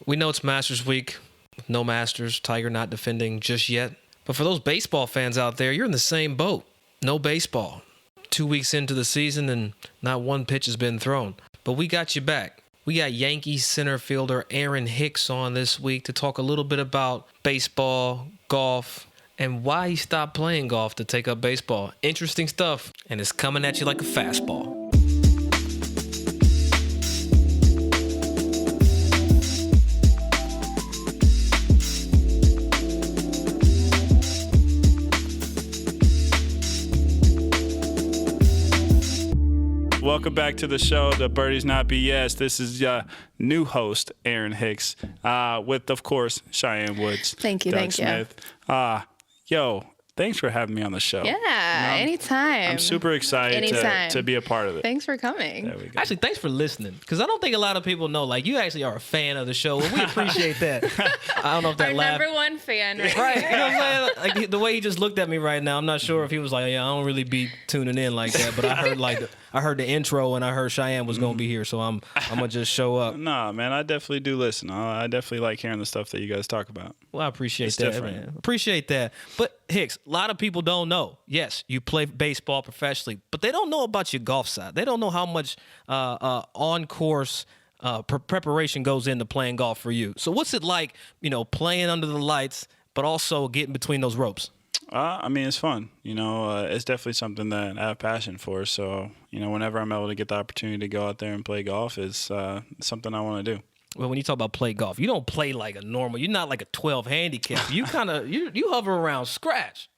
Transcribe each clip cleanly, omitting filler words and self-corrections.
We know it's Masters Week. No Masters. Tiger not defending just yet. But for those baseball fans out there, you're in the same boat. No baseball. 2 weeks into the season and not one pitch has been thrown. But we got you back. We got Yankees center fielder Aaron Hicks on this week to talk a little bit about baseball, golf, and why he stopped playing golf to take up baseball. Interesting stuff, and it's coming at you like a fastball. Welcome back to the show, the Birdies Not BS. This is new host, Aaron Hicks, with, of course, Cheyenne Woods. Thank you, Doug thank Smith. Yo, thanks for having me on the show. Yeah, anytime. I'm super excited to be a part of it. Thanks for coming. There we go. Actually, thanks for listening, because I don't think a lot of people know, like, you actually are a fan of the show, and we appreciate that. I don't know if that Our number one fan right Right, here. you know what I'm saying? Like, the way he just looked at me right now, I'm not sure if he was like, yeah, I don't really be tuning in like that, but I heard the intro and I heard Cheyenne was going to be here, so I'm going to just show up. Nah, man, I definitely do listen. I definitely like hearing the stuff that you guys talk about. Well, I appreciate It's that, different. man. Appreciate that. But, Hicks, a lot of people don't know. Yes, you play baseball professionally, but they don't know about your golf side. They don't know how much on-course preparation goes into playing golf for you. So what's it like, playing under the lights, but also getting between those ropes? I mean, it's fun. It's definitely something that I have passion for. So, whenever I'm able to get the opportunity to go out there and play golf, it's something I want to do. Well, when you talk about play golf, you don't play like a normal. You're not like a 12 handicap. You kind of you hover around scratch.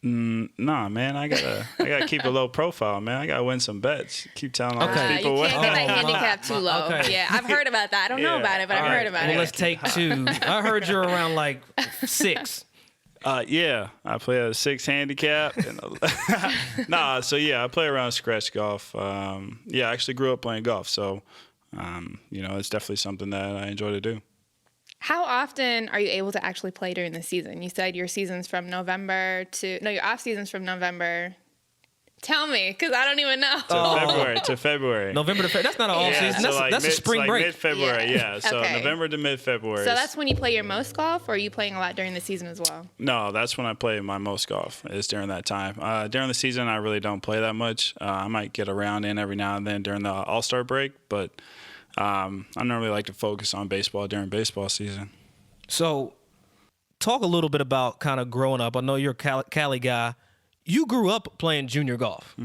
Nah, man, I gotta keep a low profile, man. I gotta win some bets. Keep telling all these You people can't get that Oh, handicap too low. okay. Yeah, I've heard about that. I don't know Yeah, about it, but all I've heard right. about Well, it. let's take two. I heard you're around like 6. Yeah, I play a 6 handicap. And I play around scratch golf. I actually grew up playing golf, so it's definitely something that I enjoy to do. How often are you able to actually play during the season? You said your off season's from November. Tell me, because I don't even know. To February. November to February. That's not an off season. So That's a spring break. Mid-February, yeah. So Okay. November to mid-February. So that's when you play your most golf, or are you playing a lot during the season as well? No, that's when I play my most golf, is during that time. During the season, I really don't play that much. I might get a round in every now and then during the All-Star break, but I normally like to focus on baseball during baseball season. So, talk a little bit about kind of growing up. I know you're a Cali guy. You grew up playing junior golf,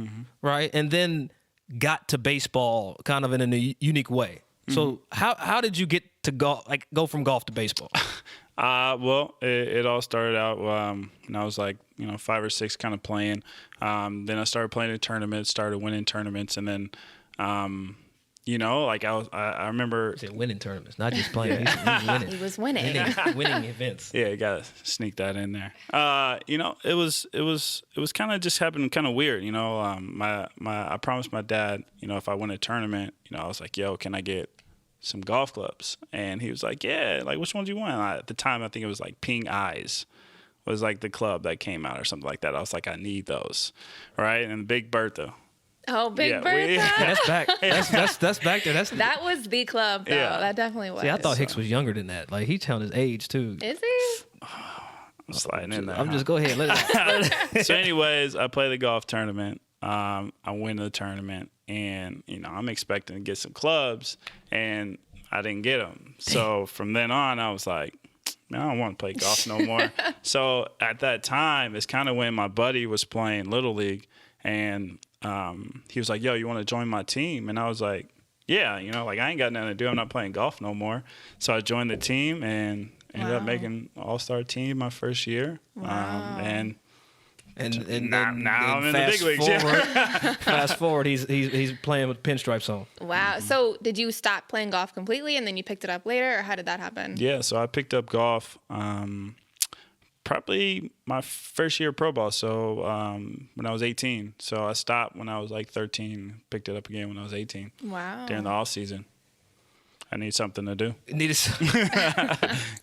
right? And then got to baseball kind of in a unique way. So how did you get to go from golf to baseball? Well, it all started out when I was like, 5 or 6 kind of playing. Then I started playing in tournaments, started winning tournaments, and then I remember Winning tournaments, not just playing. He's winning. He was winning. winning events. Yeah, you gotta sneak that in there. It was kind of just happened kind of weird. I promised my dad, if I win a tournament, I was like, yo, can I get some golf clubs? And he was like, yeah, like which ones you want? At the time, I think it was like Ping Eyes was like the club that came out or something like that. I was like, I need those, right? And Big Bertha. Oh, Big Yeah, Bertha. That's back. That's back there. That was the club, though. Yeah. That definitely was. See, I thought Hicks was younger than that. Like, he's telling his age, too. Is he? I'm sliding in there. I'm just, go ahead. So anyways, I play the golf tournament. I win the tournament, and I'm expecting to get some clubs, and I didn't get them. So from then on, I was like, man, I don't want to play golf no more. So at that time, it's kind of when my buddy was playing Little League, and he was like, yo, you want to join my team? And I was like, yeah, I ain't got nothing to do. I'm not playing golf no more. So I joined the team and ended up making all-star team my first year. Wow. And now I'm in the big leagues. Fast forward, he's playing with pinstripes on. Wow. So did you stop playing golf completely and then you picked it up later, or how did that happen? Yeah, so I picked up golf probably my first year of pro ball, so when I was 18. So I stopped when I was like 13, picked it up again when I was 18. Wow. During the off season. I need something to do. Needed some.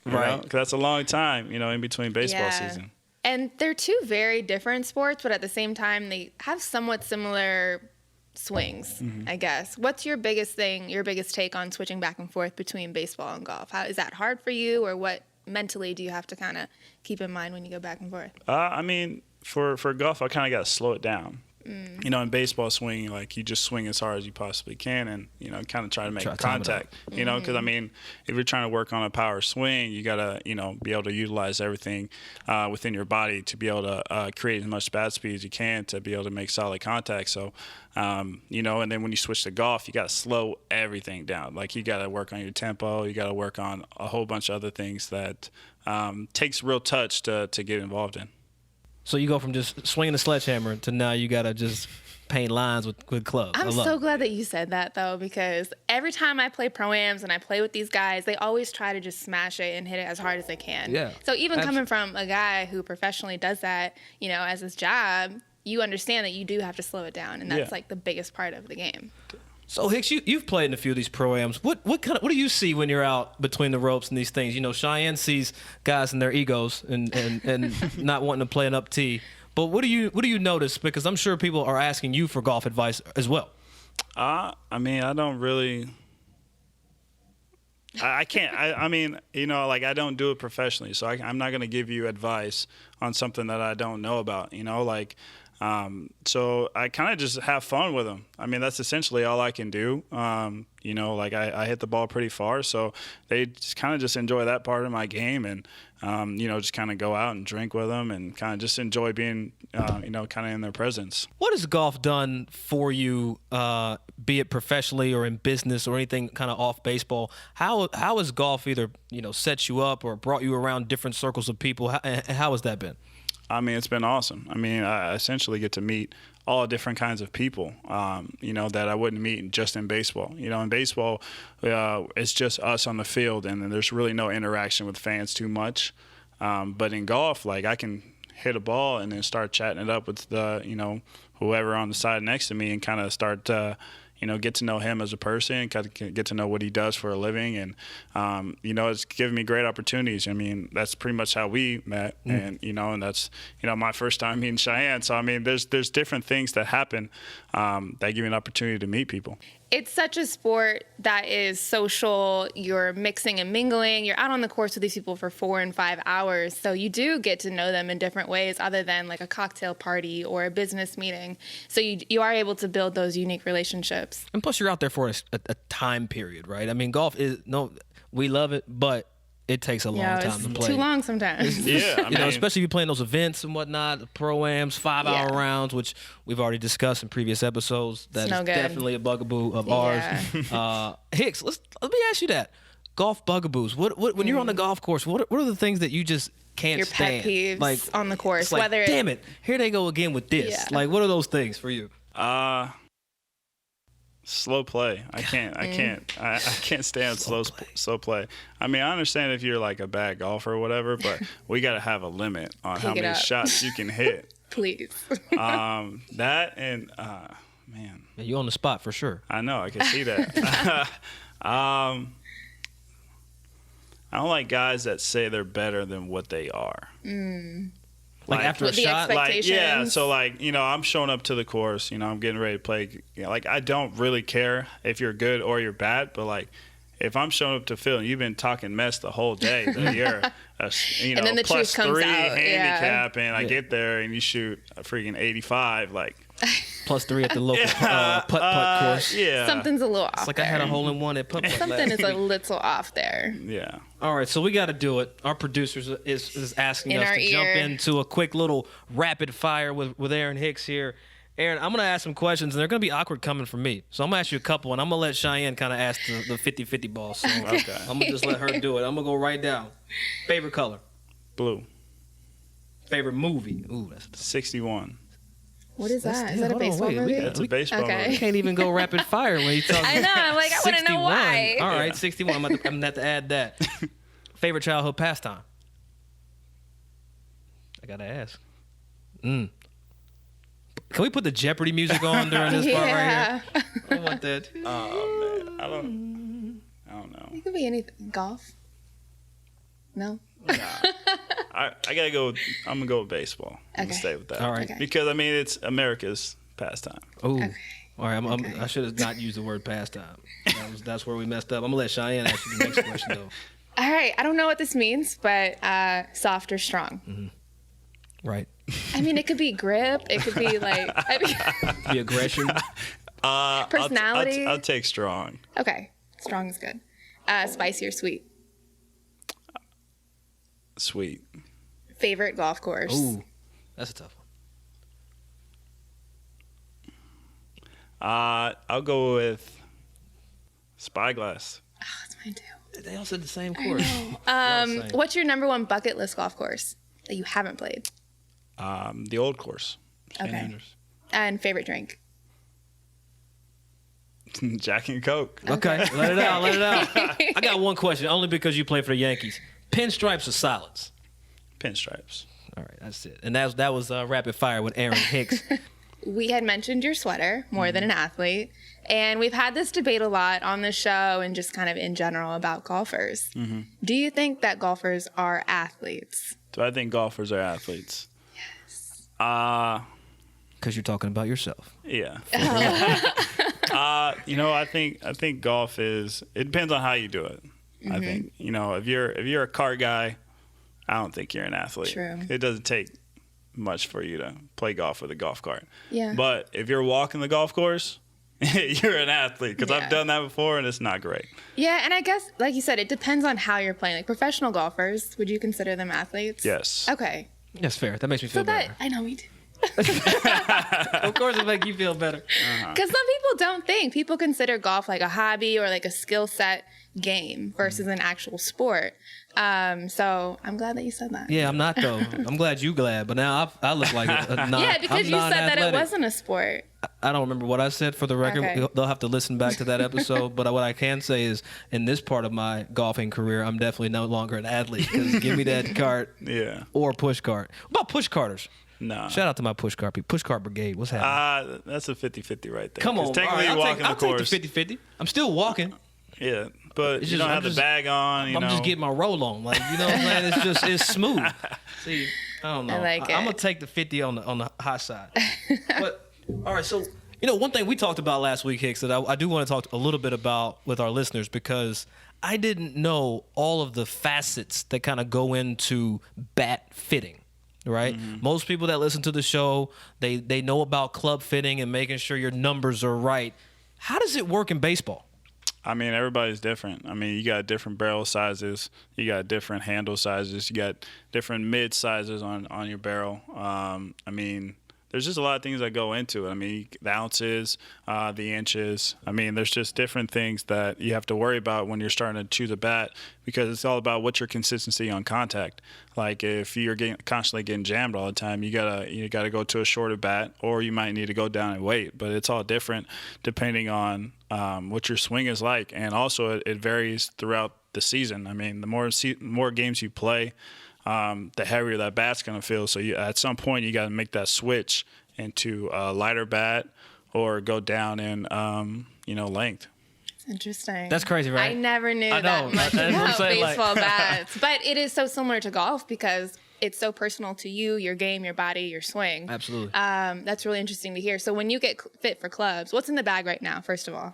Right. Because that's a long time, in between baseball season. And they're two very different sports, but at the same time, they have somewhat similar swings, I guess. What's your biggest take on switching back and forth between baseball and golf? How is that hard for you, or what mentally do you have to kind of keep in mind when you go back and forth? I mean, for golf, I kind of got to slow it down. You know, in baseball swinging, like you just swing as hard as you possibly can, and you know, kind of try to make contact. You know, because I mean, if you're trying to work on a power swing, you gotta, you know, be able to utilize everything within your body to be able to create as much bat speed as you can to be able to make solid contact. So, you know, and then when you switch to golf, you gotta slow everything down. Like you gotta work on your tempo, you gotta work on a whole bunch of other things that takes real touch to get involved in. So you go from just swinging the sledgehammer to now you got to just paint lines with clubs. I'm so glad that you said that, though, because every time I play pro-ams and I play with these guys, they always try to just smash it and hit it as hard as they can. Yeah. So even coming from a guy who professionally does that, you know, as his job, you understand that you do have to slow it down, and that's like the biggest part of the game. So Hicks, you've played in a few of these pro-ams. What do you see when you're out between the ropes and these things? You know, Cheyenne sees guys and their egos and not wanting to play an up tee. But what do you notice? Because I'm sure people are asking you for golf advice as well. I mean, I don't really. I can't. I mean, you know, like I don't do it professionally, so I'm not going to give you advice on something that I don't know about. You know, like. So I kind of just have fun with them. I mean, that's essentially all I can do. You know, like I hit the ball pretty far, so they just kind of just enjoy that part of my game, and you know, just kind of go out and drink with them, and kind of just enjoy being, you know, kind of in their presence. What has golf done for you, be it professionally or in business or anything kind of off baseball? How has golf either, you know, set you up or brought you around different circles of people? How has that been? I mean, it's been awesome. I mean, I essentially get to meet all different kinds of people, you know, that I wouldn't meet just in baseball. You know, in baseball, it's just us on the field, and there's really no interaction with fans too much. But in golf, like I can hit a ball and then start chatting it up with the, you know, whoever on the side next to me, and kind of start you know, get to know him as a person, get to know what he does for a living. And, you know, it's given me great opportunities. I mean, that's pretty much how we met. And, you know, and that's, you know, my first time meeting Cheyenne. So, I mean, there's different things that happen that give you an opportunity to meet people. It's such a sport that is social. You're mixing and mingling. You're out on the course with these people for 4 and 5 hours. So you do get to know them in different ways other than like a cocktail party or a business meeting. So you are able to build those unique relationships. And plus you're out there for a time period, right? I mean, golf is, we love it, but it takes a long time to play. Too long sometimes. Yeah, you know, especially if you're playing those events and whatnot, the pro-ams, 5-hour rounds, which we've already discussed in previous episodes. That is definitely a bugaboo of ours. Hicks, let me ask you that. Golf bugaboos. What when you're on the golf course, what are the things that you just can't stand? Your pet peeves like, on the course. It's like, damn it, here they go again with this. Yeah. Like, what are those things for you? Slow play. I can't stand slow play. I mean, I understand if you're like a bad golfer or whatever, but we got to have a limit on how many shots you can hit. Please. That and man. Yeah, you on the spot for sure. I know. I can see that. I don't like guys that say they're better than what they are. Like after a shot? Like, yeah, so like, you know, I'm showing up to the course, you know, I'm getting ready to play. You know, like, I don't really care if you're good or you're bad, but like, if I'm showing up to field and you've been talking mess the whole day, then you're a, you know, +3 handicap, and I get there and you shoot a freaking 85, like. +3 at the local putt course. Yeah. Something's a little off. It's like I had a hole-in-one at putt. Something is a little off there. Yeah. All right, so we got to do it. Our producer is asking us to jump into a quick little rapid fire with Aaron Hicks here. Aaron, I'm going to ask some questions, and they're going to be awkward coming from me. So I'm going to ask you a couple, and I'm going to let Cheyenne kind of ask the 50-50 ball. So okay. I'm going to just let her do it. I'm going to go right down. Favorite color? Blue. Favorite movie? Ooh, that's 61. What is that? Is that a baseball movie? It's a baseball movie. You can't even go rapid fire when you talk. I know. I'm like, I want to know why. All right, 61. I'm going to have to add that. Favorite childhood pastime? I got to ask. Can we put the Jeopardy music on during this part right here? I don't want that. Oh, man. I don't know. It could be anything. Golf? No? Nah. I gotta go. I'm gonna go with baseball. I'm gonna stay with that. All right. Because I mean, it's America's pastime. Oh, All right, I should have not used the word pastime. That's where we messed up. I'm gonna let Cheyenne ask you the next question though. All right, I don't know what this means, but soft or strong? Mm-hmm. Right. I mean, it could be grip. It could be like the aggression. Personality. I'll take strong. Okay, strong is good. Spicy or sweet? Sweet. Favorite golf course? Ooh, that's a tough one. I'll go with Spyglass. Oh, that's mine too. They all said the same course. What's your number one bucket list golf course that you haven't played? The old course. St. Okay. Andrews. And favorite drink? Jack and Coke. Okay, let it out. I got one question, only because you play for the Yankees. Pinstripes or solids? Pinstripes. All right, that's it. And that was rapid fire with Aaron Hicks. We had mentioned your sweater more than an athlete, and we've had this debate a lot on the show and just kind of in general about golfers. Mm-hmm. Do you think that golfers are athletes? Do I think golfers are athletes? Yes. Because you're talking about yourself. Yeah. I think golf is. It depends on how you do it. Mm-hmm. I think if you're a car guy, I don't think you're an athlete. True. It doesn't take much for you to play golf with a golf cart. Yeah. But if you're walking the golf course, you're an athlete, because I've done that before and it's not great. Yeah, and I guess, like you said, it depends on how you're playing. Like professional golfers, would you consider them athletes? Yes. Okay. That's fair. That makes me feel better. I know, me too. Of course it'll make you feel better. Because some people don't think. People consider golf like a hobby or like a skill set game versus an actual sport. So I'm glad that you said that. Yeah, I'm not though. I'm glad you glad, but now I look like a non. Yeah, because I'm you said that it non-athletic. wasn't a sport. I don't remember what I said for the record. Okay. They'll have to listen back to that episode. But what I can say is, in this part of my golfing career, I'm definitely no longer an athlete. Because give me that cart, or push cart. What about push carters? No. Shout out to my push cart people. Push cart brigade. What's happening? That's a 50-50 right there. Come on, technically all right, walking the course. Take the 50-50. I'm still walking. Yeah, but It's you just- don't have the bag on. I'm just getting my roll on. Like, you know what I'm saying? It's smooth. See, I don't know. I like I'm it. gonna take the 50 on the high side. But all right, so one thing we talked about last week, Hicks, that I do want to talk a little bit about with our listeners, because I didn't know all of the facets that kind of go into bat fitting. Right? Mm-hmm. Most people that listen to the show, they know about club fitting and making sure your numbers are right. How does it work in baseball? I mean, everybody's different. I mean, you got different barrel sizes. You got different handle sizes. You got different mid sizes on your barrel. I mean, there's just a lot of things that go into it. I mean, the ounces, the inches. I mean, there's just different things that you have to worry about when you're starting to choose a bat, because it's all about what's your consistency on contact. Like if you're constantly getting jammed all the time, you gotta go to a shorter bat, or you might need to go down and wait. But it's all different depending on what your swing is like, and also it varies throughout the season. I mean, the more games you play, the heavier that bat's going to feel. So at some point, you got to make that switch into a lighter bat or go down in, length. Interesting. That's crazy, right? I never knew I know. that much That's what I'm about saying, baseball bats. But it is so similar to golf because it's so personal to you, your game, your body, your swing. Absolutely. That's really interesting to hear. So when you get fit for clubs, what's in the bag right now, first of all?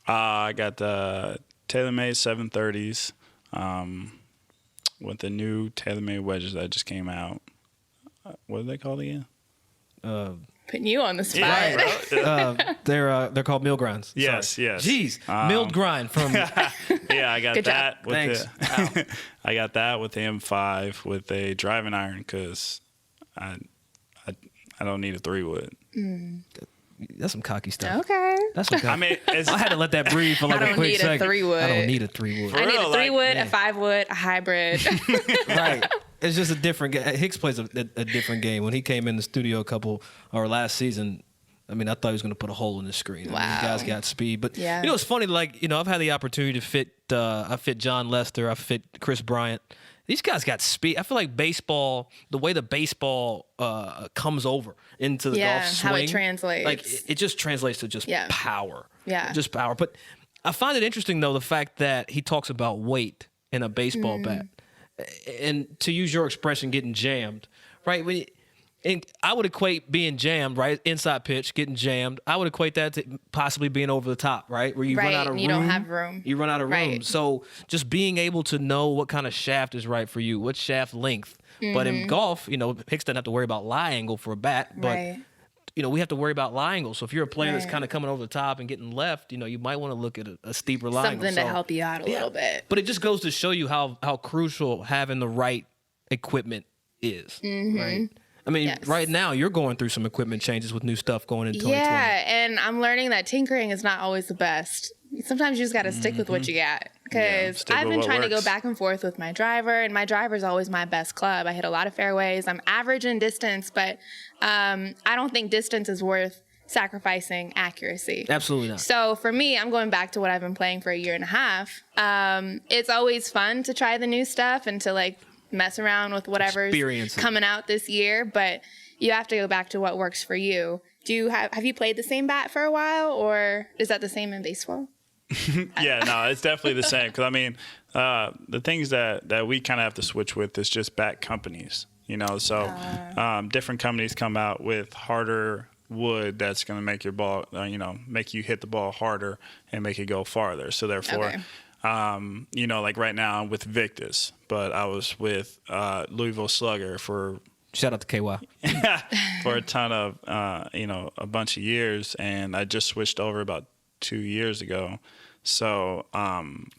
I got the TaylorMade 730s with the new TaylorMade wedges that just came out. What are they called again? Putting you on the spot. Yeah, They're called mill grinds. Yes, Sorry. yes. Jeez, milled grind from. Yeah, I got Good that. job. With Thanks. I got that with the M5 with a driving iron because I don't need a 3-wood. That's some cocky stuff. Okay. That's some cocky. I mean, I had to let that breathe for like I a don't quick need a second. 3-wood. I don't need a 3-wood. I need real, a like, 3-wood, a man. 5-wood, a hybrid. Right. It's just a different game. Hicks plays a different game. When he came in the studio last season, I mean, I thought he was going to put a hole in the screen. I mean, Wow. these guys got speed. But, Yeah. it's funny, like, I've had the opportunity to fit, I fit John Lester, I fit Chris Bryant. These guys got speed. I feel like baseball, the way the baseball comes over into the golf swing. how it translates. Like, it just translates to just power. Yeah. Just power. But I find it interesting, though, the fact that he talks about weight in a baseball bat. And to use your expression, getting jammed, right? And I would equate being jammed, right? Inside pitch, getting jammed. I would equate that to possibly being over the top, right? Where you run out of room. You don't have room. You run out of room. Right. So just being able to know what kind of shaft is right for you, what shaft length. But in golf, Hicks doesn't have to worry about lie angle for a bat, but Right. we have to worry about lie angle. So if you're a player that's Right. kind of coming over the top and getting left, you might want to look at a steeper lie angle. Something to help you out a little bit. But it just goes to show you how crucial having the right equipment is, right? I mean, Yes. right now you're going through some equipment changes with new stuff going into 2020. Yeah, and I'm learning that tinkering is not always the best. Sometimes you just got to stick with what you got. Because stick I've with been what trying to go works. back and forth with my driver, and my driver's always my best club. I hit a lot of fairways. I'm average in distance, but I don't think distance is worth sacrificing accuracy. Absolutely not. So for me, I'm going back to what I've been playing for a year and a half. It's always fun to try the new stuff and to mess around with whatever's Experience it. coming out this year, but you have to go back to what works for you. Have you played the same bat for a while, or is that the same in baseball? Yeah, no, it's definitely the same. Because, I mean, the things that we kind of have to switch with is just bat companies, So different companies come out with harder wood that's going to make your ball, make you hit the ball harder and make it go farther. So, therefore, like right now I'm with Victus, but I was with Louisville Slugger for Shout out to KY. for a ton of, a bunch of years. And I just switched over about 2 years ago. So,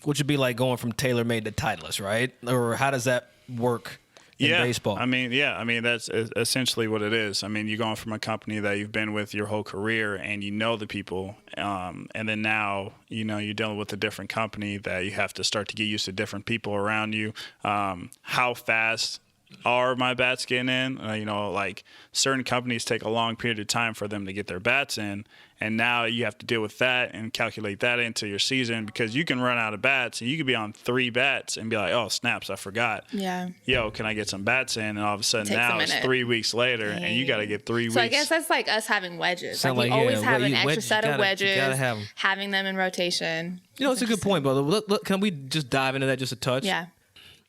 Which would be like going from TaylorMade to Titleist, right? Or how does that work in baseball? I mean, that's essentially what it is. I mean, you're going from a company that you've been with your whole career and you know the people. And then now, you're dealing with a different company that you have to start to get used to different people around you. How fast are my bats getting in? Like certain companies take a long period of time for them to get their bats in. And now you have to deal with that and calculate that into your season, because you can run out of bats and you could be on 3 bats and be like, oh, snaps, I forgot. Yeah. Yo, can I get some bats in? And all of a sudden Takes a now it's minute. 3 weeks later and you got to get 3 weeks. So I guess that's like us having wedges. Sound Like we like, always yeah, have an you- extra wedges, set you of gotta- you wedges, gotta have 'em. having them in rotation. It's a good point, brother. Can we just dive into that just a touch? Yeah.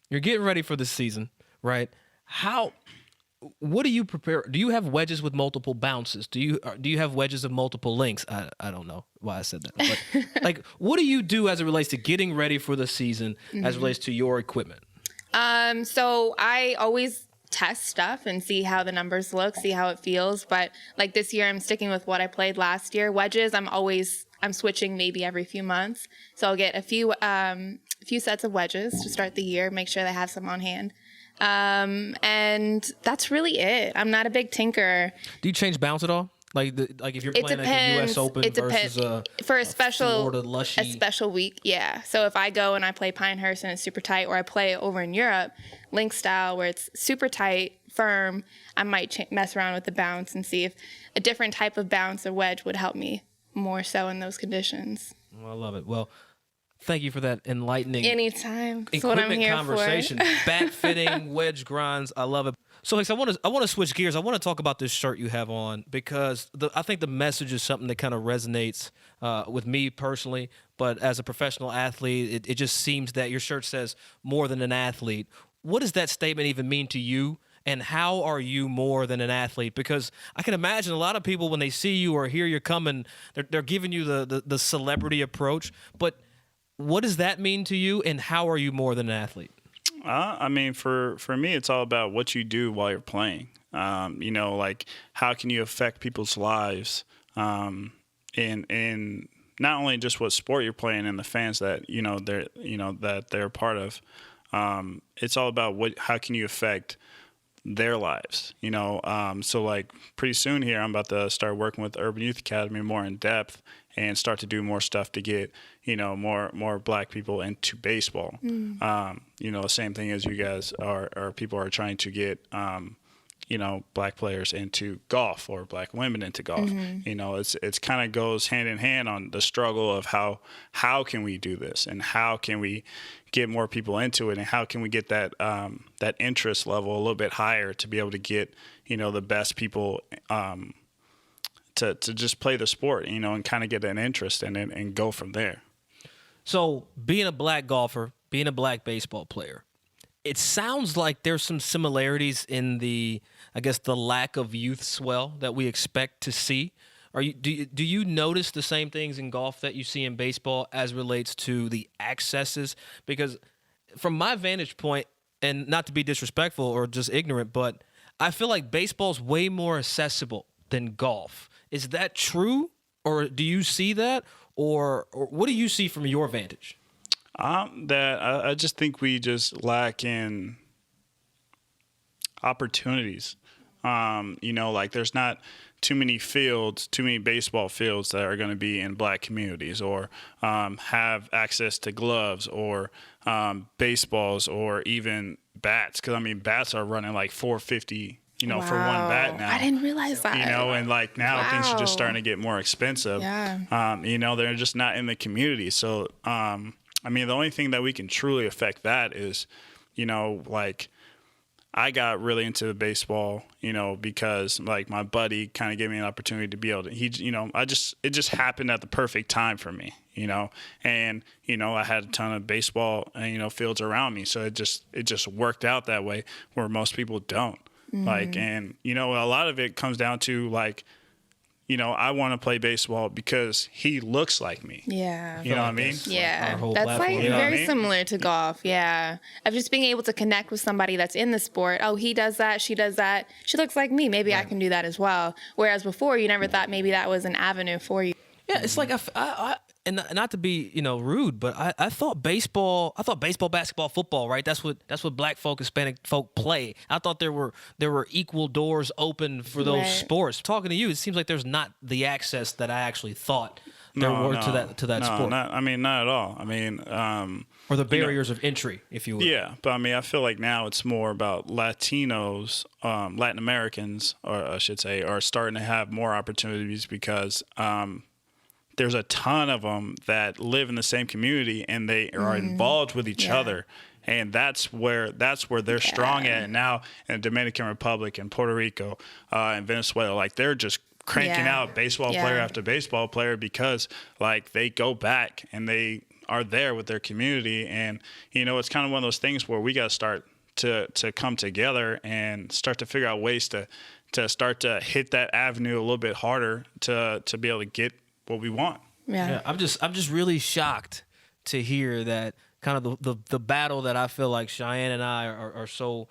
You're getting ready for the season, right? What do you prepare? Do you have wedges with multiple bounces? Do you have wedges of multiple lengths? I don't know why I said that. But what do you do as it relates to getting ready for the season as it relates to your equipment? So I always test stuff and see how the numbers look, see how it feels. But like this year, I'm sticking with what I played last year. Wedges, I'm switching maybe every few months. So I'll get a few sets of wedges to start the year, make sure they have some on hand. And that's really it. I'm not a big tinker. Do you change bounce at all? Like if you're It playing depends. like a U.S. Open It depends. versus For a special Florida lushy. a special week, yeah. So if I go and I play Pinehurst and it's super tight, or I play over in Europe, link style where it's super tight, firm, I might mess around with the bounce and see if a different type of bounce or wedge would help me more so in those conditions. Well, I love it. Well, thank you for that enlightening Anytime. That's what I'm equipment here conversation. Bat fitting, wedge grinds. I love it. So, Hicks, I want to switch gears. I want to talk about this shirt you have on, because I think the message is something that kind of resonates with me personally. But as a professional athlete, it just seems that your shirt says more than an athlete. What does that statement even mean to you? And how are you more than an athlete? Because I can imagine a lot of people, when they see you or hear you're coming, they're giving you the celebrity approach. But what does that mean to you, and how are you more than an athlete? I mean, for me, it's all about what you do while you're playing. Like how can you affect people's lives, in not only just what sport you're playing and the fans that they're a part of. It's all about how can you affect their lives, so like pretty soon here, I'm about to start working with the Urban Youth Academy more in depth and start to do more stuff to get, more black people into baseball. Same thing as you guys are people are trying to get, black players into golf or black women into golf. It's kind of goes hand in hand on the struggle of how can we do this and how can we get more people into it and how can we get that that interest level a little bit higher to be able to get the best people to just play the sport and kind of get an interest in it and go from there. So being a black golfer, being a black baseball player, it sounds like there's some similarities in the lack of youth swell that we expect to see. Do you notice the same things in golf that you see in baseball as relates to the accesses? Because from my vantage point, and not to be disrespectful or just ignorant, but I feel like baseball's way more accessible than golf. Is that true, or do you see that, or what do you see from your vantage? I just think we just lack in opportunities. Like there's not too many baseball fields that are going to be in black communities or have access to gloves or baseballs or even bats. Because, bats are running like $450, for one bat now. I didn't realize that. And like now things are just starting to get more expensive. Yeah. They're just not in the community. So, the only thing that we can truly affect that is, like I got really into baseball, because like my buddy kind of gave me an opportunity to be able to, it just happened at the perfect time for me, and, I had a ton of baseball, fields around me. So it just worked out that way where most people don't. Mm-hmm. Like, and, a lot of it comes down to like, I want to play baseball because he looks like me. Yeah. You know what I mean? Yeah. Like That's platform. like very similar to golf. Yeah. Of just being able to connect with somebody that's in the sport. Oh, he does that. She does that. She looks like me. Maybe I can do that as well. Whereas before, you never thought maybe that was an avenue for you. Yeah, it's like and not to be rude, but I thought baseball, basketball, football, right? That's what Black folk, Hispanic folk play. I thought there were equal doors open for those sports. Talking to you, it seems like there's not the access that I actually thought there were to that sport. Not at all. Or the barriers of entry, if you will. Yeah, but I feel like now it's more about Latinos, Latin Americans, or I should say, are starting to have more opportunities because there's a ton of them that live in the same community and they are involved with each other. And that's where they're strong at. And now in the Dominican Republic and Puerto Rico and Venezuela, like they're just cranking out baseball player after baseball player because like they go back and they are there with their community. And, it's kind of one of those things where we got to start to come together and start to figure out ways to start to hit that avenue a little bit harder to be able to get what we want. Yeah. I'm just really shocked to hear that kind of the battle that I feel like Cheyenne and I are so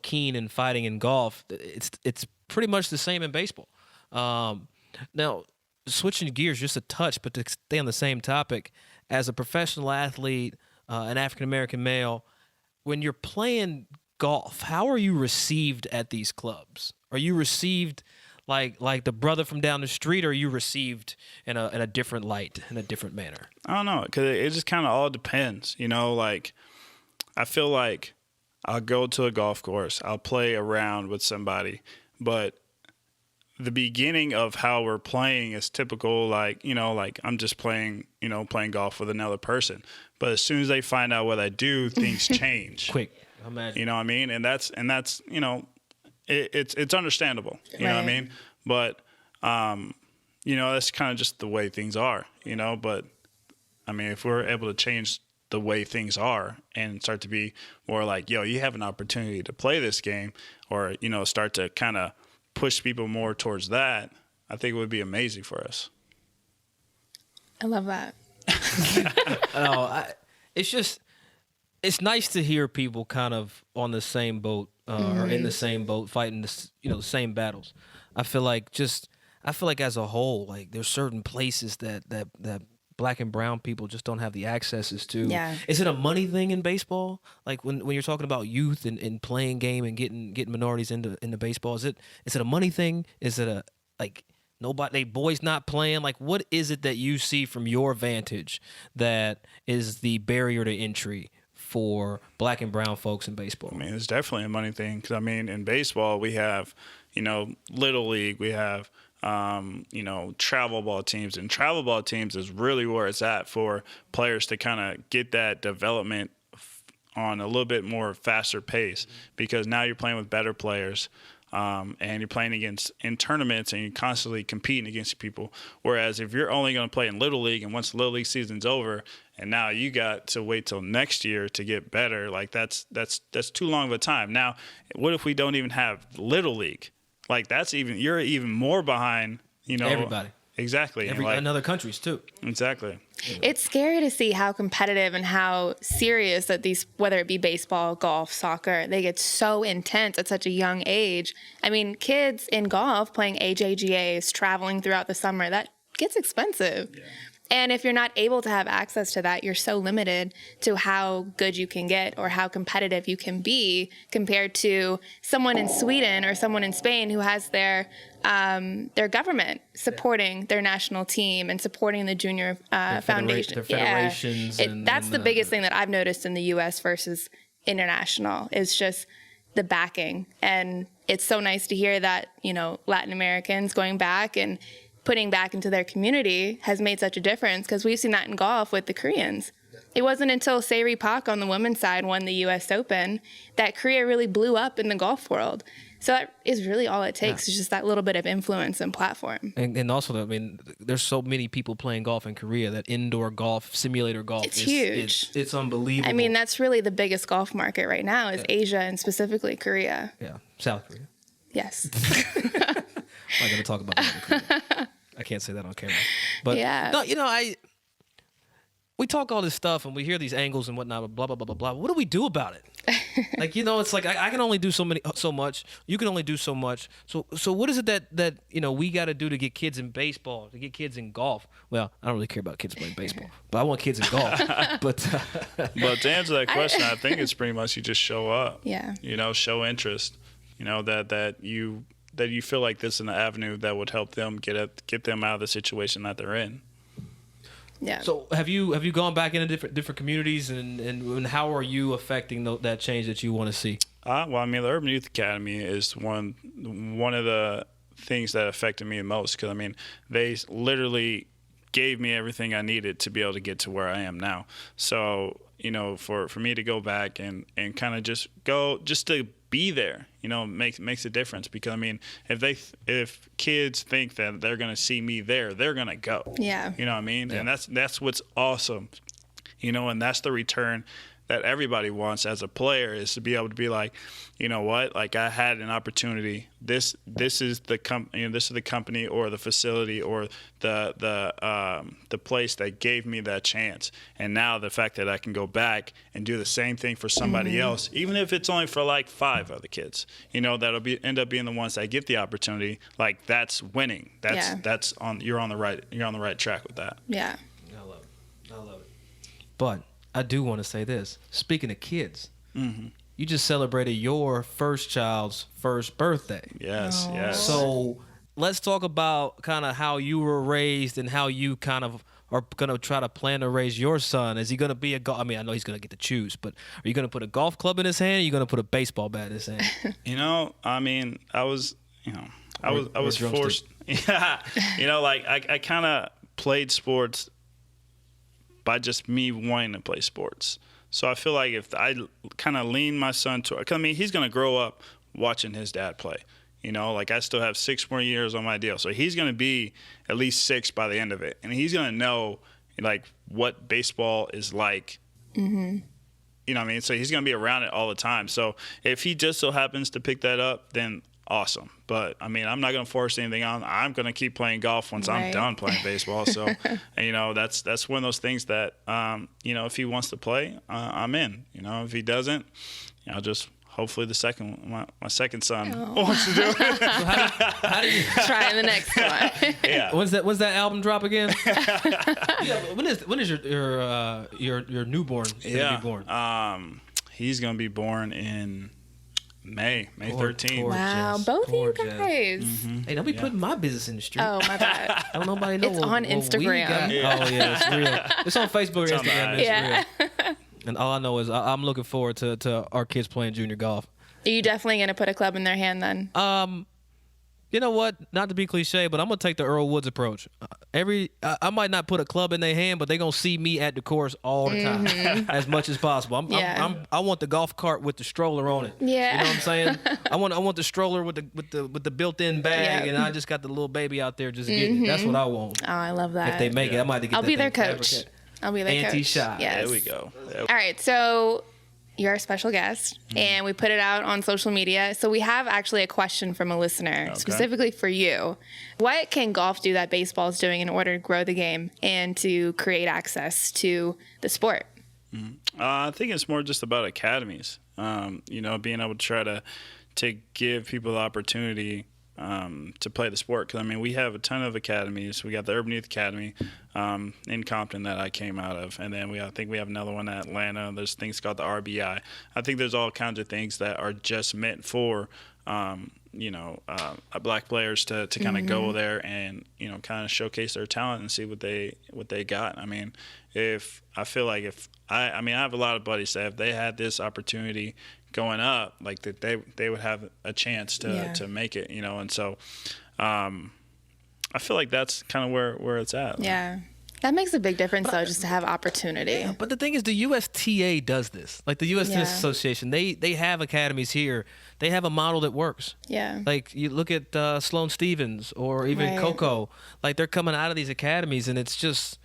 keen in fighting in golf. It's pretty much the same in baseball. Now, switching gears just a touch, but to stay on the same topic, as a professional athlete, an African-American male, when you're playing golf, how are you received at these clubs? Are you received like the brother from down the street, or are you received in a different light, in a different manner? I don't know, because it just kind of all depends. Like I feel like I'll go to a golf course, I'll play around with somebody, but the beginning of how we're playing is typical, like I'm just playing golf with another person. But as soon as they find out what I do, things change. Quick, imagine. You know what I mean? And that's it's understandable. You know what I mean? But that's kind of just the way things are. But if we're able to change the way things are and start to be more like, you have an opportunity to play this game, or start to kind of push people more towards that, I think it would be amazing for us. I love that. It's nice to hear people kind of on the same boat or in the same boat fighting the same battles. I feel like as a whole, like there's certain places that Black and brown people just don't have the accesses to. Yeah. Is it a money thing in baseball? Like when you're talking about youth and playing game and getting minorities into baseball, is it a money thing? Is it nobody, boys not playing? Like, what is it that you see from your vantage that is the barrier to entry for Black and brown folks in baseball? It's definitely a money thing. Because in baseball we have, Little League, we have, travel ball teams, and travel ball teams is really where it's at for players to kind of get that development on a little bit more faster pace, because now you're playing with better players. and you're playing in tournaments and you're constantly competing against people. Whereas if you're only going to play in Little League, and once the Little League season's over, and now you got to wait till next year to get better, like that's too long of a time. Now, what if we don't even have Little League? Like you're even more behind. Everybody. Exactly. In other countries too. Exactly. It's scary to see how competitive and how serious that these, whether it be baseball, golf, soccer, they get so intense at such a young age. I mean, kids in golf playing AJGAs, traveling throughout the summer, that gets expensive. Yeah. And if you're not able to have access to that, you're so limited to how good you can get or how competitive you can be compared to someone in Sweden or someone in Spain who has their government supporting their national team and supporting the junior foundation. Their federations. That's the biggest thing that I've noticed in the U.S. versus international is just the backing. And it's so nice to hear that, Latin Americans going back and putting back into their community has made such a difference, because we've seen that in golf with the Koreans. It wasn't until Saeri Pak on the women's side won the U.S. Open that Korea really blew up in the golf world. So that is really all it takes, is just that little bit of influence and platform. And also, I mean, there's so many people playing golf in Korea that indoor golf, simulator golf it's huge. It's unbelievable. I mean, that's really the biggest golf market right now is Asia and specifically Korea. Yeah, South Korea. Yes. I'm not going to talk about that. I can't say that on camera. But no, we talk all this stuff and we hear these angles and whatnot, blah, blah, blah, blah, blah. What do we do about it? It's like I can only do so much. You can only do so much. So what is it that we got to do to get kids in baseball, to get kids in golf? Well, I don't really care about kids playing baseball, but I want kids in golf. But to answer that question, I think it's pretty much you just show up. Yeah. Show interest. That you feel like this is an avenue that would help them get them out of the situation that they're in. Yeah. So have you gone back into different communities and how are you affecting that change that you want to see? Well, I mean, the Urban Youth Academy is one of the things that affected me the most, because I mean, they literally gave me everything I needed to be able to get to where I am now. So for me to go back and kind of just to be there, makes a difference, because I mean, if kids think that they're going to see me there, they're going to go. Yeah. You know what I mean? Yeah. And that's what's awesome. And that's the return that everybody wants as a player, is to be able to be like, you know what, like I had an opportunity. This is the company or the facility or the place that gave me that chance. And now the fact that I can go back and do the same thing for somebody else, even if it's only for like 5 other kids, that'll end up being the ones that get the opportunity. Like that's winning. You're on the right track with that. Yeah. I love it. But I do want to say this. Speaking of kids, you just celebrated your first child's first birthday. Yes, Oh. yes. So let's talk about kind of how you were raised and how you kind of are going to try to plan to raise your son. Is he going to be I mean, I know he's going to get to choose, but are you going to put a golf club in his hand, or are you going to put a baseball bat in his hand? I mean, I was forced. Yeah. I kind of played sports by just me wanting to play sports. So I feel like if I kind of lean my son to, I mean, he's going to grow up watching his dad play. I still have 6 more years on my deal. So he's going to be at least 6 by the end of it. And he's going to know, what baseball is like. Mm-hmm. You know what I mean? So he's going to be around it all the time. So if he just so happens to pick that up, then awesome. But I mean, I'm not going to force anything on. I'm going to keep playing golf once I'm done playing baseball. So, that's one of those things that, if he wants to play, I'm in. If he doesn't, I'll just hopefully my second son wants to do it. So how do you Try the next one. Yeah. When's that album drop again? When is your newborn gonna be born? He's going to be born in May 13th. Wow, both of you guys. Mm-hmm. Hey, don't be putting my business in the street. Oh, my bad. Don't nobody know. It's on Instagram. Yeah. Oh yeah, it's real. It's on Facebook or It's on Instagram. the It's Yeah. real. And all I know is I'm looking forward to our kids playing junior golf. Are you definitely going to put a club in their hand then? You know what? Not to be cliche, but I'm gonna take the Earl Woods approach. I might not put a club in their hand, but they're gonna see me at the course all the time, as much as possible. I want the golf cart with the stroller on it. Yeah. You know what I'm saying? I want the stroller with the built-in bag, and I just got the little baby out there just getting it. That's what I want. Oh, I love that. If they make it, I might have to get I'll that be their thing coach. fabricated. I'll be their coach. Anti-shy. Yes. There we go. All right, so you're a special guest, and we put it out on social media. So we have actually a question from a listener specifically for you. What can golf do that baseball is doing in order to grow the game and to create access to the sport? I think it's more just about academies. Being able to try to give people the opportunity to play the sport. Because, we have a ton of academies. We got the Urban Youth Academy in Compton that I came out of. And then I think we have another one in Atlanta. There's things called the RBI. I think there's all kinds of things that are just meant for, black players to kind of go there and, kind of showcase their talent and see what they got. I have a lot of buddies that if they had this opportunity going up, like that they would have a chance to make it, and so I feel like that's kind of where it's at. Yeah. That makes a big difference, though, just to have opportunity. Yeah, but the thing is, the USTA does this. Like the U.S. Tennis Association, they have academies here. They have a model that works. Yeah. Like you look at Sloane Stephens or even Coco. Like they're coming out of these academies, and it's just,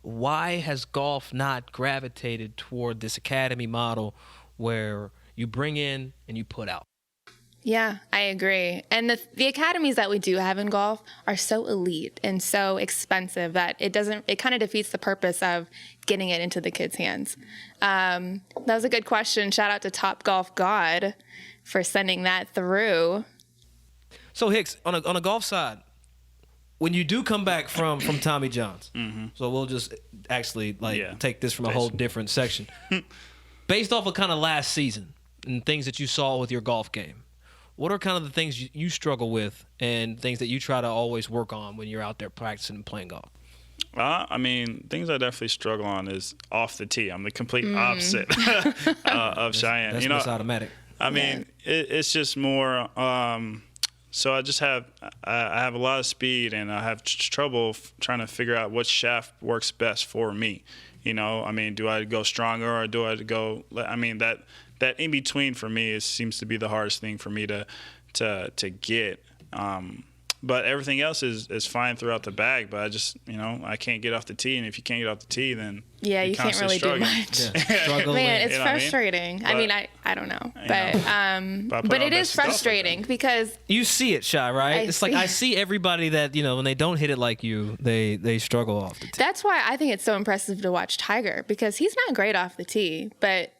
why has golf not gravitated toward this academy model where you bring in and you put out? Yeah, I agree. And the academies that we do have in golf are so elite and so expensive that it kind of defeats the purpose of getting it into the kids' hands. That was a good question. Shout out to Top Golf God for sending that through. So Hicks, on a golf side, when you do come back from Tommy John's, so we'll just actually take this from a whole different section. Based off of kind of last season and things that you saw with your golf game, what are kind of the things you struggle with and things that you try to always work on when you're out there practicing and playing golf? Things I definitely struggle on is off the tee. I'm the complete opposite of Cheyenne. That's what's automatic. It's just more. So I have a lot of speed, and I have trouble trying to figure out what shaft works best for me. Do I go stronger or do I go? That in between for me seems to be the hardest thing for me to get. But everything else is fine throughout the bag. But I just I can't get off the tee, and if you can't get off the tee, then you can't really do much. Man, it's frustrating. I don't know, but it is frustrating because you see it, Shy, right? I see everybody that when they don't hit it like you, they struggle off the tee. That's why I think it's so impressive to watch Tiger, because he's not great off the tee, but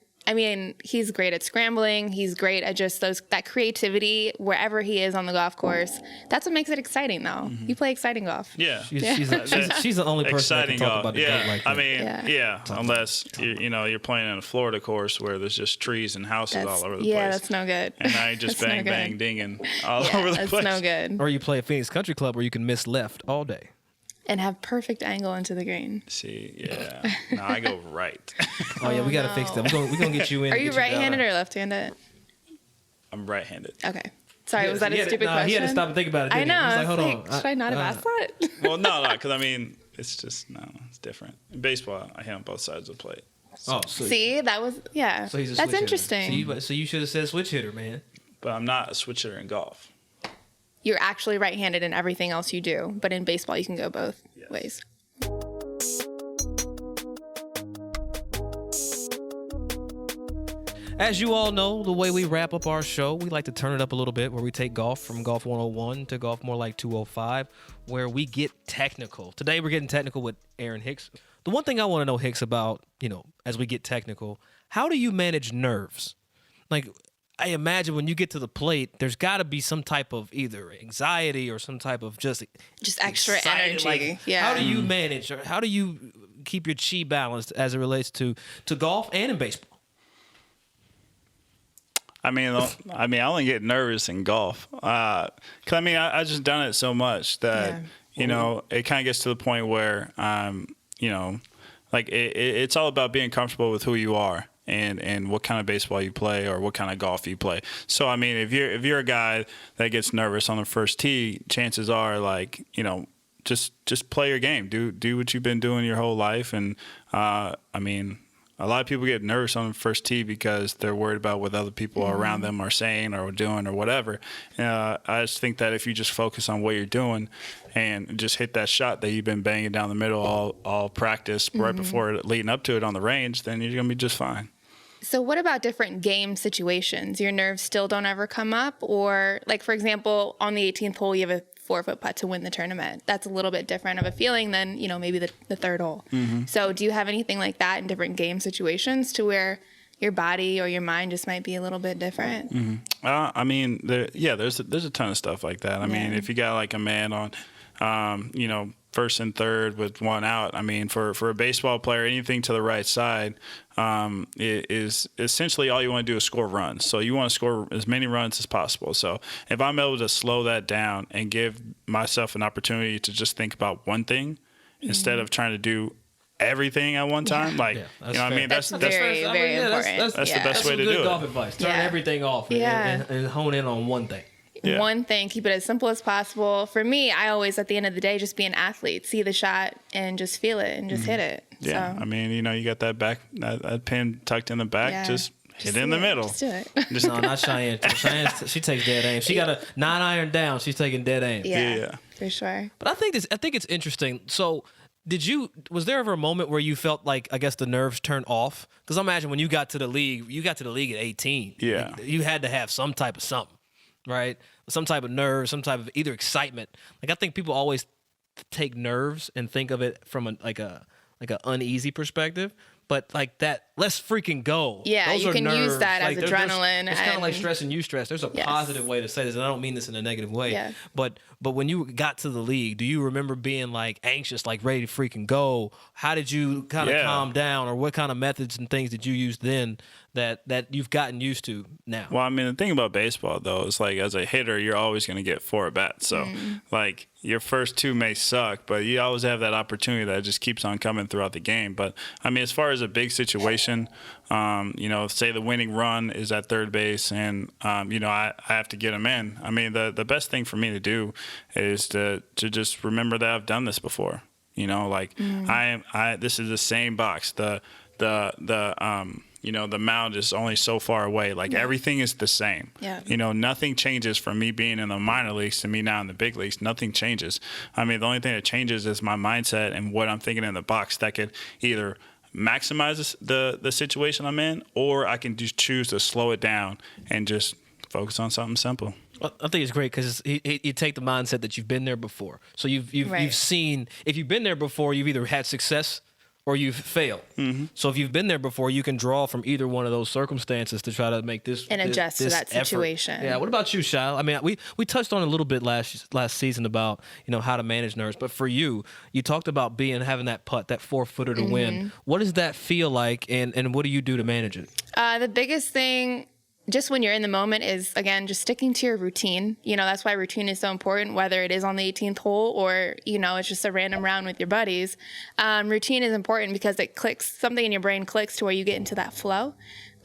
he's great at scrambling. He's great at just that creativity wherever he is on the golf course. That's what makes it exciting, though. You play exciting golf. Yeah, she's the only person that can talk about the golf like that. Unless you're playing in a Florida course where there's just trees and houses all over the place. Yeah, that's no good. And now you just bang, dinging all over the place. That's no good. Or you play at Phoenix Country Club where you can miss left all day. And have perfect angle into the green. See, yeah. No, I go right. We got to fix that. We're gonna get you in. Are you right-handed or left-handed? I'm right-handed. Okay. Sorry, was that a stupid question? He had to stop and think about it. I know. He was like, hold on. Should I not have asked that? Well, no, because it's just it's different. In baseball, I hit on both sides of the plate. So. See, that was So he's a that's switch interesting. hitter. So you should have said switch hitter, man. But I'm not a switch hitter in golf. You're actually right-handed in everything else you do, but in baseball you can go both ways. As you all know, the way we wrap up our show, we like to turn it up a little bit, where we take golf from Golf 101 to golf more like 205, where we get technical. Today we're getting technical with Aaron Hicks. The one thing I want to know, Hicks, about, as we get technical, how do you manage nerves? Like, I imagine when you get to the plate, there's got to be some type of either anxiety or some type of just extra energy. Like, how do you manage, or how do you keep your chi balanced as it relates to golf and in baseball? I only get nervous in golf. 'Cause I just done it so much that it kind of gets to the point where it's all about being comfortable with who you are. and what kind of baseball you play or what kind of golf you play. So I mean, if you're a guy that gets nervous on the first tee, chances are like, you know, just play your game. Do what you've been doing your whole life. And I mean, a lot of people get nervous on the first tee because they're worried about what other people around them are saying or doing or whatever. I just think that if you just focus on what you're doing and just hit that shot that you've been banging down the middle all practice right before leading up to it on the range, then you're going to be just fine. So what about different game situations? Your nerves still don't ever come up? Or like, for example, on the 18th hole, you have a 4-foot putt to win the tournament. That's a little bit different of a feeling than, you know, maybe the third hole. So do you have anything like that in different game situations to where your body or your mind just might be a little bit different? I mean, there's a ton of stuff like that. I mean, if you got like a man on, you know, first and third with one out. I mean, for a baseball player, anything to the right side is essentially all you want to do is score runs. So you want to score as many runs as possible. So if I'm able to slow that down and give myself an opportunity to just think about one thing instead of trying to do everything at one time, like, you know what I mean? That's very, very important. That's the best way to do it. That's good golf advice. Turn everything off and hone in on one thing. One thing, keep it as simple as possible. For me, I always, at the end of the day, just be an athlete. See the shot and just feel it and just hit it. Yeah, so. I mean, you know, you got that pin tucked in the back, just hit it in the middle. Just do it. No, not Cheyenne. Cheyenne, she takes dead aim. She got a 9-iron down. She's taking dead aim. Yeah, for sure. But I think it's interesting. So was there ever a moment where you felt like, I guess, the nerves turned off? Because I imagine when you got to the league at 18. Yeah. You had to have some type of something, right? Some type of nerve, some type of either excitement. Like, I think people always take nerves and think of it from an uneasy perspective. But like that, let's freaking go. Yeah, those you are can nerves. use that as adrenaline. It's kind of like stress and eustress. There's a positive way to say this, and I don't mean this in a negative way. Yeah. But when you got to the league, do you remember being like anxious, like ready to freaking go? How did you kind of calm down, or what kind of methods and things did you use then that you've gotten used to now? Well, I mean, the thing about baseball though is like as a hitter, you're always going to get 4 at bats. So like your first 2 may suck, but you always have that opportunity that just keeps on coming throughout the game. But I mean, as far as a big situation, you know, say the winning run is at third base and, you know, I have to get them in. I mean, the best thing for me to do is to just remember that I've done this before. You know, like this is the same box. You know, the mound is only so far away. Like everything is the same. Yeah. You know, nothing changes from me being in the minor leagues to me now in the big leagues. Nothing changes. I mean, the only thing that changes is my mindset and what I'm thinking in the box that could either maximize the situation I'm in, or I can just choose to slow it down and just focus on something simple. I think it's great because you take the mindset that you've been there before. So you've seen, if you've been there before, you've either had success or you've failed. So if you've been there before, you can draw from either one of those circumstances to try to make this and adjust to that situation. Yeah. What about you, Shai? I mean, we touched on a little bit last season about, you know, how to manage nerves. But for you, you talked about having that putt, that 4-footer to win. What does that feel like, and what do you do to manage it? The biggest thing, just when you're in the moment, is, again, just sticking to your routine. You know, that's why routine is so important, whether it is on the 18th hole or, you know, it's just a random round with your buddies. Routine is important because it clicks, something in your brain clicks to where you get into that flow.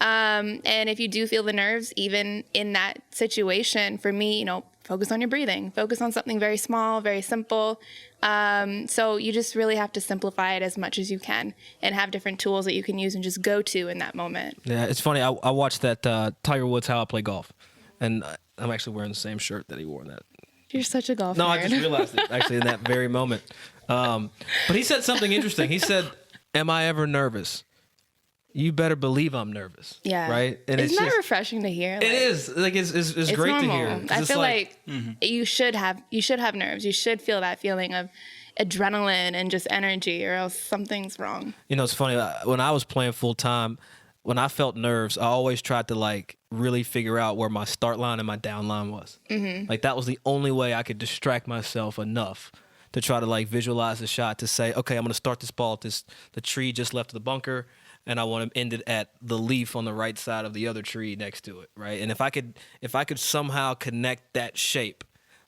And if you do feel the nerves, even in that situation, for me, you know, focus on your breathing, focus on something very small, very simple. So you just really have to simplify it as much as you can and have different tools that you can use and just go to in that moment. Yeah, it's funny. I watched that Tiger Woods How I Play Golf, and I'm actually wearing the same shirt that he wore in that. You're such a golf nerd. No, I just realized it actually in that very moment. But he said something interesting. He said, "Am I ever nervous? You better believe I'm nervous." Yeah. Right? And Isn't that refreshing to hear? It is. Like it's great normal to hear. I feel like you should have nerves. You should feel that feeling of adrenaline and just energy, or else something's wrong. You know, it's funny. When I was playing full time, when I felt nerves, I always tried to like really figure out where my start line and my down line was. Like that was the only way I could distract myself enough to try to like visualize the shot, to say, okay, I'm going to start this ball at the tree just left of the bunker, and I want to end it at the leaf on the right side of the other tree next to it, right? And if I could somehow connect that shape,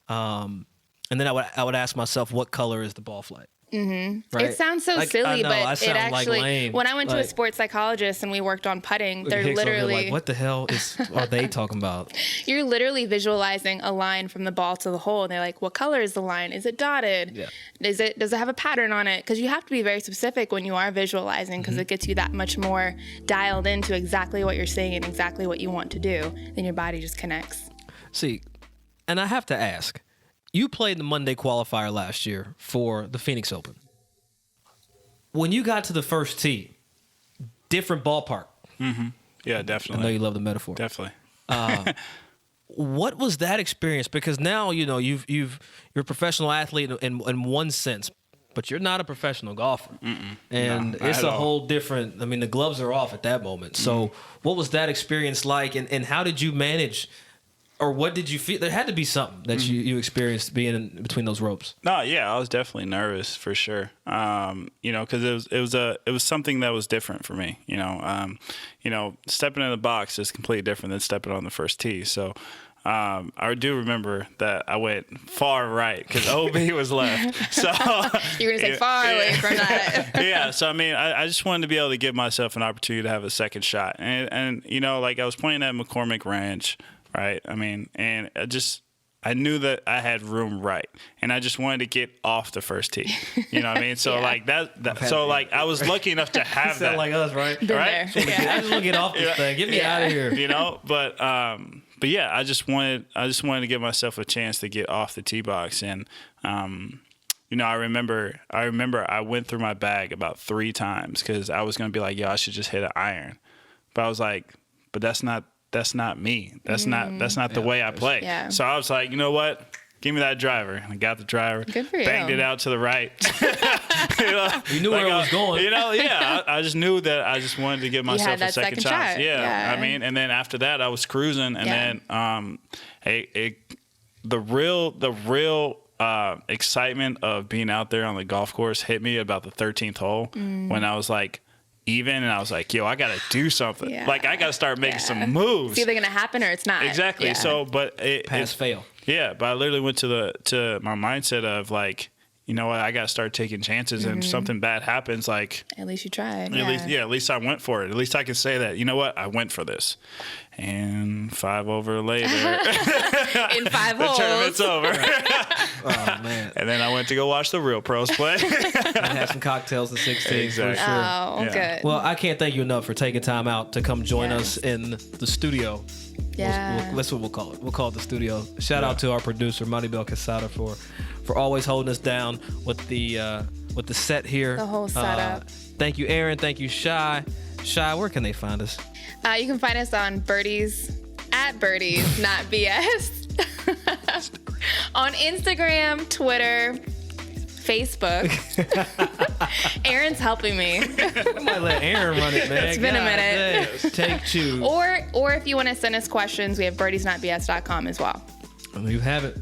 and then I would ask myself, what color is the ball flight? Right? It sounds so I silly, know, but I it sound actually, like lame. when I went to a Like, sports psychologist and we worked on putting, they're Hicks over here literally, like, what the hell are they talking about? you're literally visualizing a line from the ball to the hole. And they're like, what color is the line? Is it dotted? Yeah. Does it have a pattern on it? Because you have to be very specific when you are visualizing, because it gets you that much more dialed into exactly what you're saying and exactly what you want to do. Then your body just connects. See, and I have to ask, you played the Monday qualifier last year for the Phoenix Open. When you got to the first tee, different ballpark. Yeah, I definitely. know you love the metaphor. Definitely. What was that experience? Because now you're a professional athlete in one sense, but you're not a professional golfer, and No, it's at a all. whole different. I mean, the gloves are off at that moment. So, what was that experience like, and how did you manage? Or what did you feel? There had to be something that you experienced being in between those ropes. No, yeah, I was definitely nervous for sure. Because it was something that was different for me. Stepping in the box is completely different than stepping on the first tee. So I do remember that I went far right because OB was left. So You're going to say far away from that. yeah. So I mean, I just wanted to be able to give myself an opportunity to have a second shot, and like I was playing at McCormick Ranch. Right. I mean, and I knew that I had room right, and I just wanted to get off the first tee. You know what I mean? So Yeah. like so like I was lucky enough to have that. Sound like us, right? Been Right? there. Yeah. I just want to get off this thing. Get me out of here. But yeah, I just wanted to give myself a chance to get off the tee box, and I remember I went through my bag about 3 times because I was gonna be like, yo, I should just hit an iron, but I was like, but that's not me. That's not the way I play. Yeah. So I was like, you know what? Give me that driver. And I got the driver. Good for you. Banged it out to the right. You knew where it was going. Yeah. I just knew that I just wanted to give myself that a second second chance. shot. Yeah. Yeah. I mean, and then after that, I was cruising, and then the real excitement of being out there on the golf course hit me about the 13th hole when I was like, and I was like, yo, I got to do something. Yeah. Like, I got to start making Yeah. some moves. It's either going to happen or it's not. Exactly. Yeah. So, but Pass fail. yeah, but I literally went to my mindset of like, you know what, I got to start taking chances, and if something bad happens, like, At least you tried. at least I went for it. At least I can say that, you know what, I went for this. And 5 over later, In 5 the holes. tournament's over. Oh man. And then I went to go watch the real pros play. I had some cocktails at 16 Exactly. for sure. Oh, Yeah. good. Well, I can't thank you enough for taking time out to come join us in the studio. Yeah. That's what we'll call it. We'll call it the studio. Shout out to our producer, Maribel Quesada, for always holding us down with the set here. The whole setup. Thank you, Aaron. Thank you, Shy. Shy, where can they find us? You can find us on Birdies Not BS. On Instagram, Twitter, Facebook. Aaron's helping me. I might let Aaron run it, man. It's been a minute. Dang. Take 2. Or if you want to send us questions, we have birdiesnotbs.com as well. You have it.